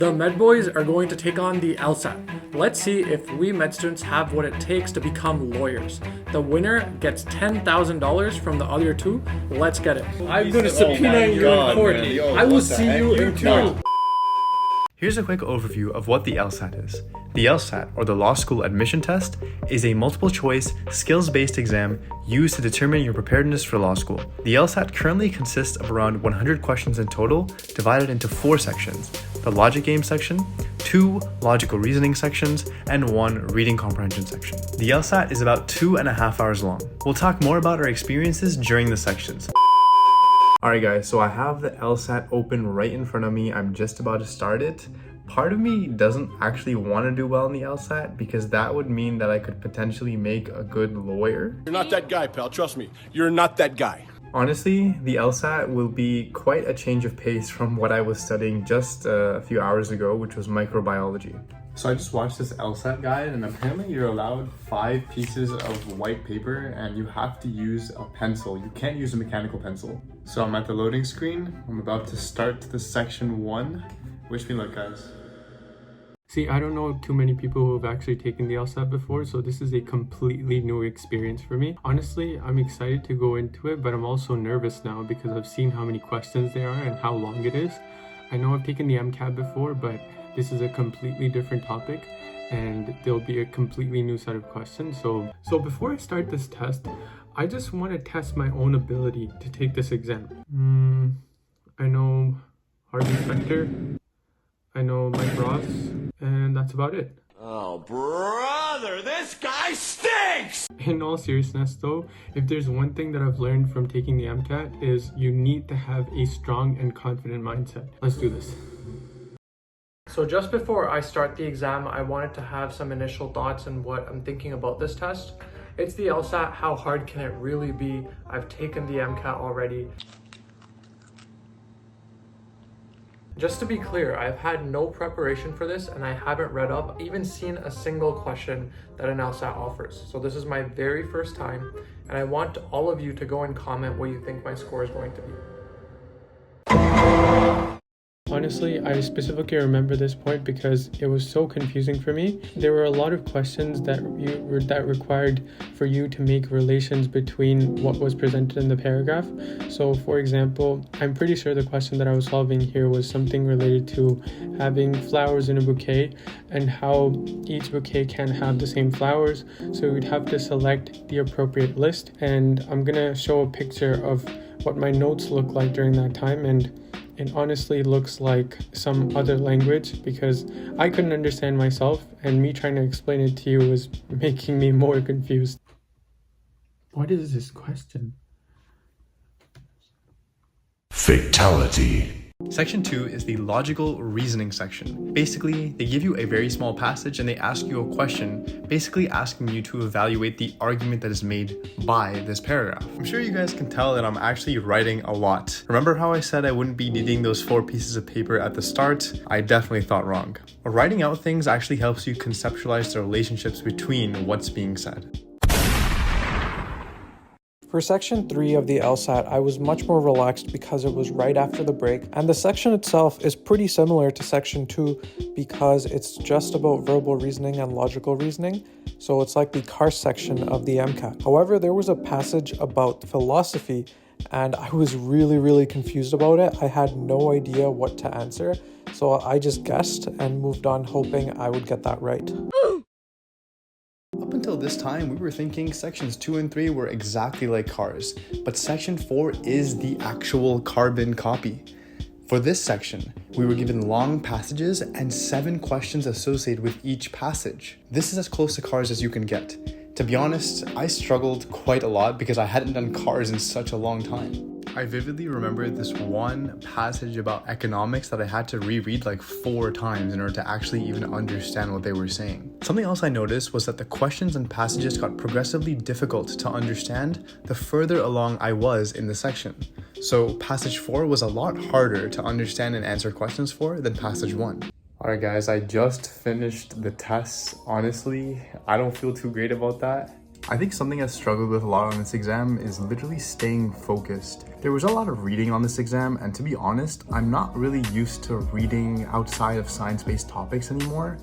The MedBoys are going to take on the Lsat. Let's see if we med students have what it takes to become lawyers. The winner gets $10,000 from the other two. Let's get it. I'm going to subpoena you in court. I will see you in court. Here's a quick overview of what the Lsat is. The Lsat, or the Law School Admission Test, is a multiple-choice, skills-based exam used to determine your preparedness for law school. The Lsat currently consists of around 100 questions in total, divided into 4 sections: the logic game section, 2 logical reasoning sections, and 1 reading comprehension section. The Lsat is about 2.5 hours long. We'll talk more about our experiences during the sections. Alright guys, so I have the Lsat open right in front of me. I'm just about to start it. Part of me doesn't actually want to do well in the Lsat because that would mean that I could potentially make a good lawyer. You're not that guy, pal. Trust me. You're not that guy. Honestly, the Lsat will be quite a change of pace from what I was studying just a few hours ago, which was microbiology. So I just watched this Lsat guide, and apparently you're allowed 5 pieces of white paper and you have to use a pencil. You can't use a mechanical pencil. So I'm at the loading screen. I'm about to start the section 1. Wish me luck, guys. See, I don't know too many people who have actually taken the Lsat before, so this is a completely new experience for me. Honestly, I'm excited to go into it, but I'm also nervous now because I've seen how many questions there are and how long it is. I know I've taken the MCAT before, but this is a completely different topic and there'll be a completely new set of questions. So before I start this test, I just want to test my own ability to take this exam. I know Hard Inspector, I know Mike Ross, and that's about it. Oh, brother, this guy stinks! In all seriousness though, if there's one thing that I've learned from taking the MCAT is you need to have a strong and confident mindset. Let's do this. So just before I start the exam, I wanted to have some initial thoughts on what I'm thinking about this test. It's the Lsat, how hard can it really be? I've taken the MCAT already. Just to be clear, I've had no preparation for this and I haven't read up, even seen a single question that an Lsat offers. So this is my very first time and I want all of you to go and comment what you think my score is going to be. Honestly, I specifically remember this point because it was so confusing for me. There were a lot of questions that required for you to make relations between what was presented in the paragraph. So for example, I'm pretty sure the question that I was solving here was something related to having flowers in a bouquet and how each bouquet can't have the same flowers. So we'd have to select the appropriate list, and I'm gonna show a picture of what my notes look like during that time, and it honestly looks like some other language because I couldn't understand myself, and me trying to explain it to you was making me more confused. What is this question? Fatality. Section 2 is the logical reasoning section. Basically, they give you a very small passage and they ask you a question, basically asking you to evaluate the argument that is made by this paragraph. I'm sure you guys can tell that I'm actually writing a lot. Remember how I said I wouldn't be needing those 4 pieces of paper at the start? I definitely thought wrong. Writing out things actually helps you conceptualize the relationships between what's being said. For section 3 of the Lsat, I was much more relaxed because it was right after the break, and the section itself is pretty similar to section 2 because it's just about verbal reasoning and logical reasoning, so it's like the CARS section of the MCAT. However, there was a passage about philosophy and I was really confused about it. I had no idea what to answer, so I just guessed and moved on hoping I would get that right. Up until this time, we were thinking sections 2 and 3 were exactly like CARS, but section 4 is the actual carbon copy. For this section, we were given long passages and 7 questions associated with each passage. This is as close to CARS as you can get. To be honest, I struggled quite a lot because I hadn't done CARS in such a long time. I vividly remember this one passage about economics that I had to reread like 4 times in order to actually even understand what they were saying. Something else I noticed was that the questions and passages got progressively difficult to understand the further along I was in the section. So passage 4 was a lot harder to understand and answer questions for than passage 1. Alright guys, I just finished the tests. Honestly, I don't feel too great about that. I think something I struggled with a lot on this exam is literally staying focused. There was a lot of reading on this exam, and to be honest, I'm not really used to reading outside of science-based topics anymore.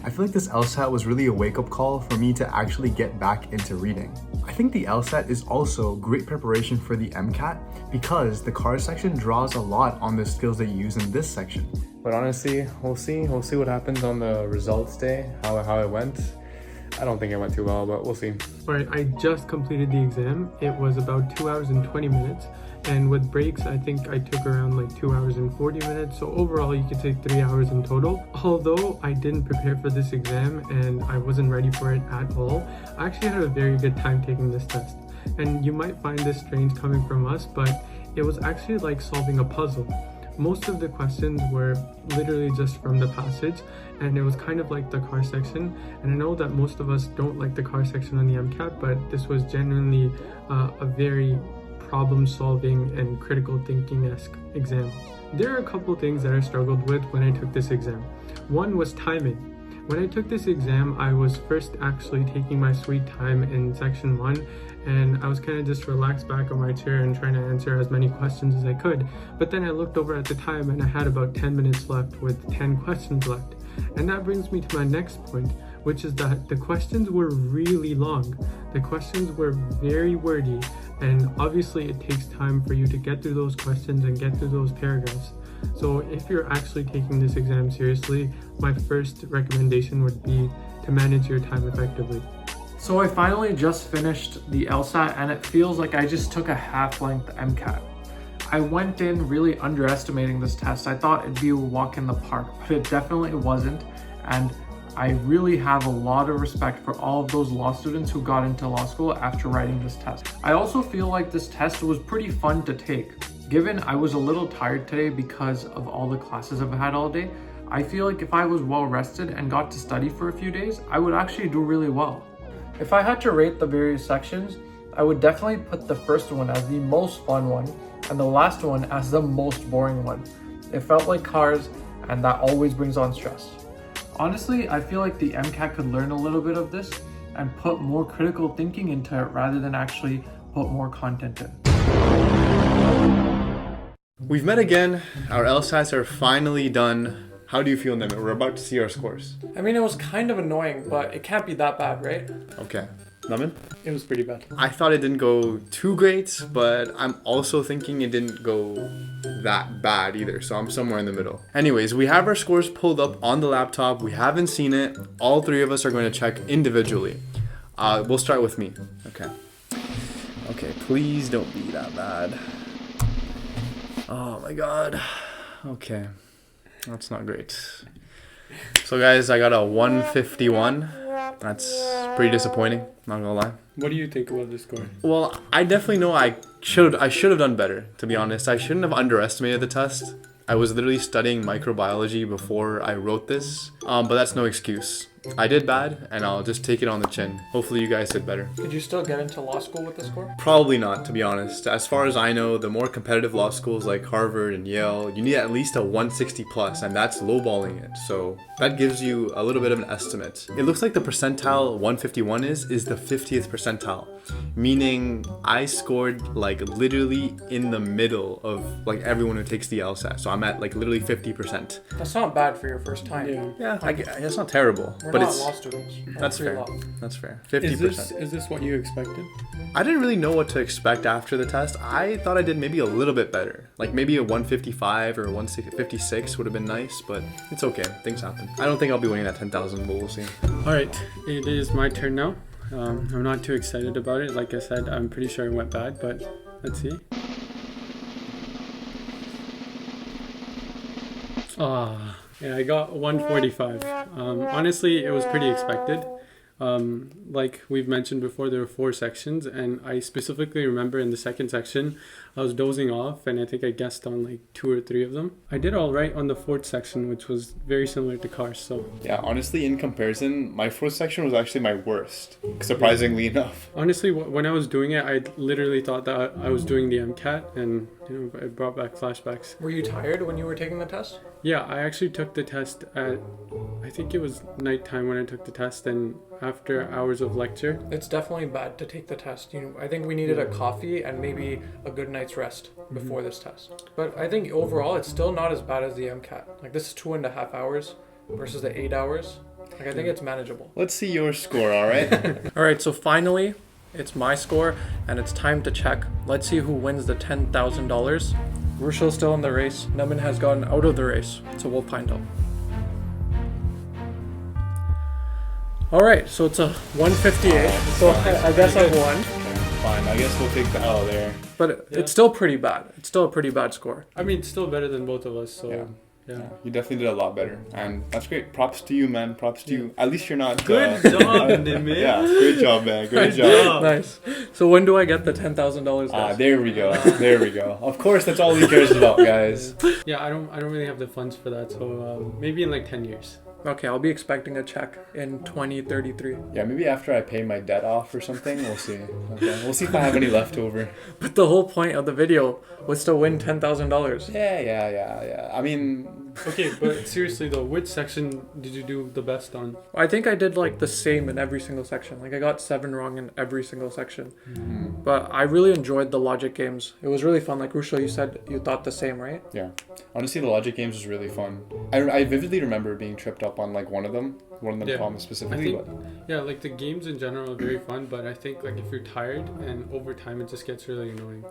I feel like this LSAT was really a wake-up call for me to actually get back into reading. I think the LSAT is also great preparation for the MCAT because the cars section draws a lot on the skills that you use in this section. But honestly, we'll see what happens on the results day, how it went. I don't think it went too well, but we'll see. Alright, I just completed the exam. It was about 2 hours and 20 minutes. And with breaks, I think I took around like 2 hours and 40 minutes. So overall, you could say 3 hours in total. Although I didn't prepare for this exam and I wasn't ready for it at all, I actually had a very good time taking this test. And you might find this strange coming from us, but it was actually like solving a puzzle. Most of the questions were literally just from the passage, and it was kind of like the car section. And I know that most of us don't like the car section on the MCAT, but this was genuinely a very problem-solving and critical thinking-esque exam. There are a couple things that I struggled with when I took this exam. One was timing. When I took this exam, I was first actually taking my sweet time in section 1, and I was kind of just relaxed back on my chair and trying to answer as many questions as I could. But then I looked over at the time and I had about 10 minutes left with 10 questions left. And that brings me to my next point, which is that the questions were really long. The questions were very wordy, and obviously it takes time for you to get through those questions and get through those paragraphs. So if you're actually taking this exam seriously, my first recommendation would be to manage your time effectively. So I finally just finished the LSAT and it feels like I just took a half-length MCAT. I went in really underestimating this test. I thought it'd be a walk in the park, but it definitely wasn't. And I really have a lot of respect for all of those law students who got into law school after writing this test. I also feel like this test was pretty fun to take. Given I was a little tired today because of all the classes I've had all day, I feel like if I was well rested and got to study for a few days, I would actually do really well. If I had to rate the various sections, I would definitely put the first one as the most fun one and the last one as the most boring one. It felt like cars, and that always brings on stress. Honestly, I feel like the MCAT could learn a little bit of this and put more critical thinking into it rather than actually put more content in. We've met again. Our LSATs are finally done. How do you feel, Nimit? We're about to see our scores. I mean, it was kind of annoying, but it can't be that bad, right? Okay. Naman? It was pretty bad. I thought it didn't go too great, but I'm also thinking it didn't go that bad either, so I'm somewhere in the middle. Anyways, we have our scores pulled up on the laptop. We haven't seen it. All three of us are going to check individually. We'll start with me. Okay, please don't be that bad. Oh my god. Okay. That's not great. So guys, I got a 151. That's pretty disappointing, not gonna lie. What do you think about this score? Well, I definitely know I should have done better, to be honest. I shouldn't have underestimated the test. I was literally studying microbiology before I wrote this, but that's no excuse. I did bad, and I'll just take it on the chin. Hopefully you guys did better. Could you still get into law school with this score? Probably not, to be honest. As far as I know, the more competitive law schools like Harvard and Yale, you need at least a 160 plus, and that's lowballing it. So that gives you a little bit of an estimate. It looks like the percentile 151 is the 50th percentile, meaning I scored like literally in the middle of like everyone who takes the LSAT. So I'm at like literally 50%. That's not bad for your first time. Yeah, that's not terrible. We're but not it's law students. that's fair. Law. That's fair. 50%. Is this what you expected? I didn't really know what to expect after the test. I thought I did maybe a little bit better. Like maybe a 155 or 156 would have been nice, but it's okay. Things happen. I don't think I'll be winning that 10,000, but we'll see. Alright, it is my turn now. I'm not too excited about it. Like I said, I'm pretty sure it went bad, but let's see. Yeah, I got 145. Honestly, it was pretty expected. Like we've mentioned before, there were 4 sections, and I specifically remember in the second section I was dozing off, and I think I guessed on like 2 or 3 of them. I did all right on the 4th section, which was very similar to cars. So yeah, honestly, in comparison, my 4th section was actually my worst, surprisingly enough. Honestly, when I was doing it, I literally thought that I was doing the MCAT, and it brought back flashbacks. Were you tired when you were taking the test? Yeah, I actually took the test at I think it was nighttime when I took the test, and after hours of lecture. It's definitely bad to take the test. I think we needed a coffee and maybe a good night's rest before this test. But I think overall, it's still not as bad as the MCAT. Like, this is 2.5 hours versus the 8 hours. Like, I think it's manageable. Let's see your score, all right? All right, so finally, it's my score, and it's time to check. Let's see who wins the $10,000. Rushal's still in the race. Naman has gotten out of the race, so we'll find out. All right, so it's a 158. So I guess I've won. Fine, I guess we'll take the L there. But it's still pretty bad. It's still a pretty bad score. I mean, it's still better than both of us, so yeah. You definitely did a lot better, and that's great. Props to you, man. Props to you. At least you're not. Good job, Nimit. Yeah, great job, man. Great job. Nice. So when do I get the $10,000, guys? There we go. There we go. Of course, that's all he cares about, guys. Yeah, I don't really have the funds for that, so maybe in like 10 years. Okay, I'll be expecting a check in 2033. Yeah, maybe after I pay my debt off or something, we'll see. Okay, we'll see if I have any left over. But the whole point of the video was to win $10,000. Yeah. I mean... Okay, but seriously though, which section did you do the best on? I think I did like the same in every single section. Like, I got 7 wrong in every single section. But I really enjoyed the logic games. It was really fun. Like, Rushal, you said you thought the same, right? Yeah. Honestly, the logic games was really fun. I vividly remember being tripped up on like one of them problems specifically. Like the games in general are very fun, but I think like if you're tired and over time it just gets really annoying.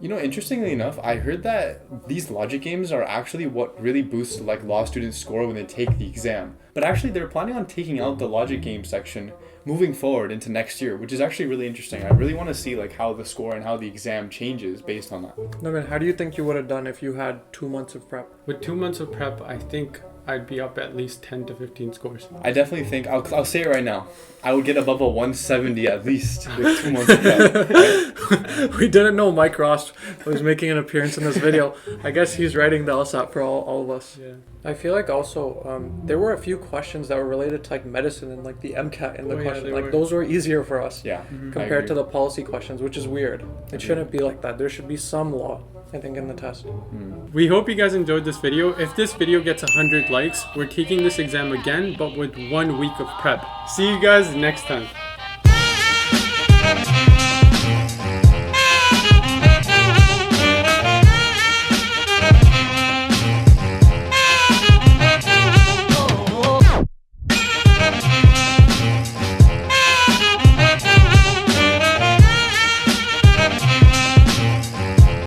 You know, interestingly enough, I heard that these logic games are actually what really boosts like law students' score when they take the exam. But actually, they're planning on taking out the logic game section moving forward into next year, which is actually really interesting. I really want to see like how the score and how the exam changes based on that. Naman, how do you think you would have done if you had 2 months of prep? With 2 months of prep, I think I'd be up at least 10 to 15 scores. I definitely think, I'll say it right now, I would get above a 170 at least with 2 months of prep. Right? We didn't know Mike Ross was making an appearance in this video. I guess he's writing the Lsat for all of us. Yeah. I feel like also there were a few questions that were related to like medicine and like the MCAT in the question. Like those were easier for us compared to the policy questions, which is weird. It shouldn't be like that. There should be some law, I think, in the test. We hope you guys enjoyed this video. If this video gets 100 likes, we're taking this exam again, but with 1 week of prep. See you guys next time.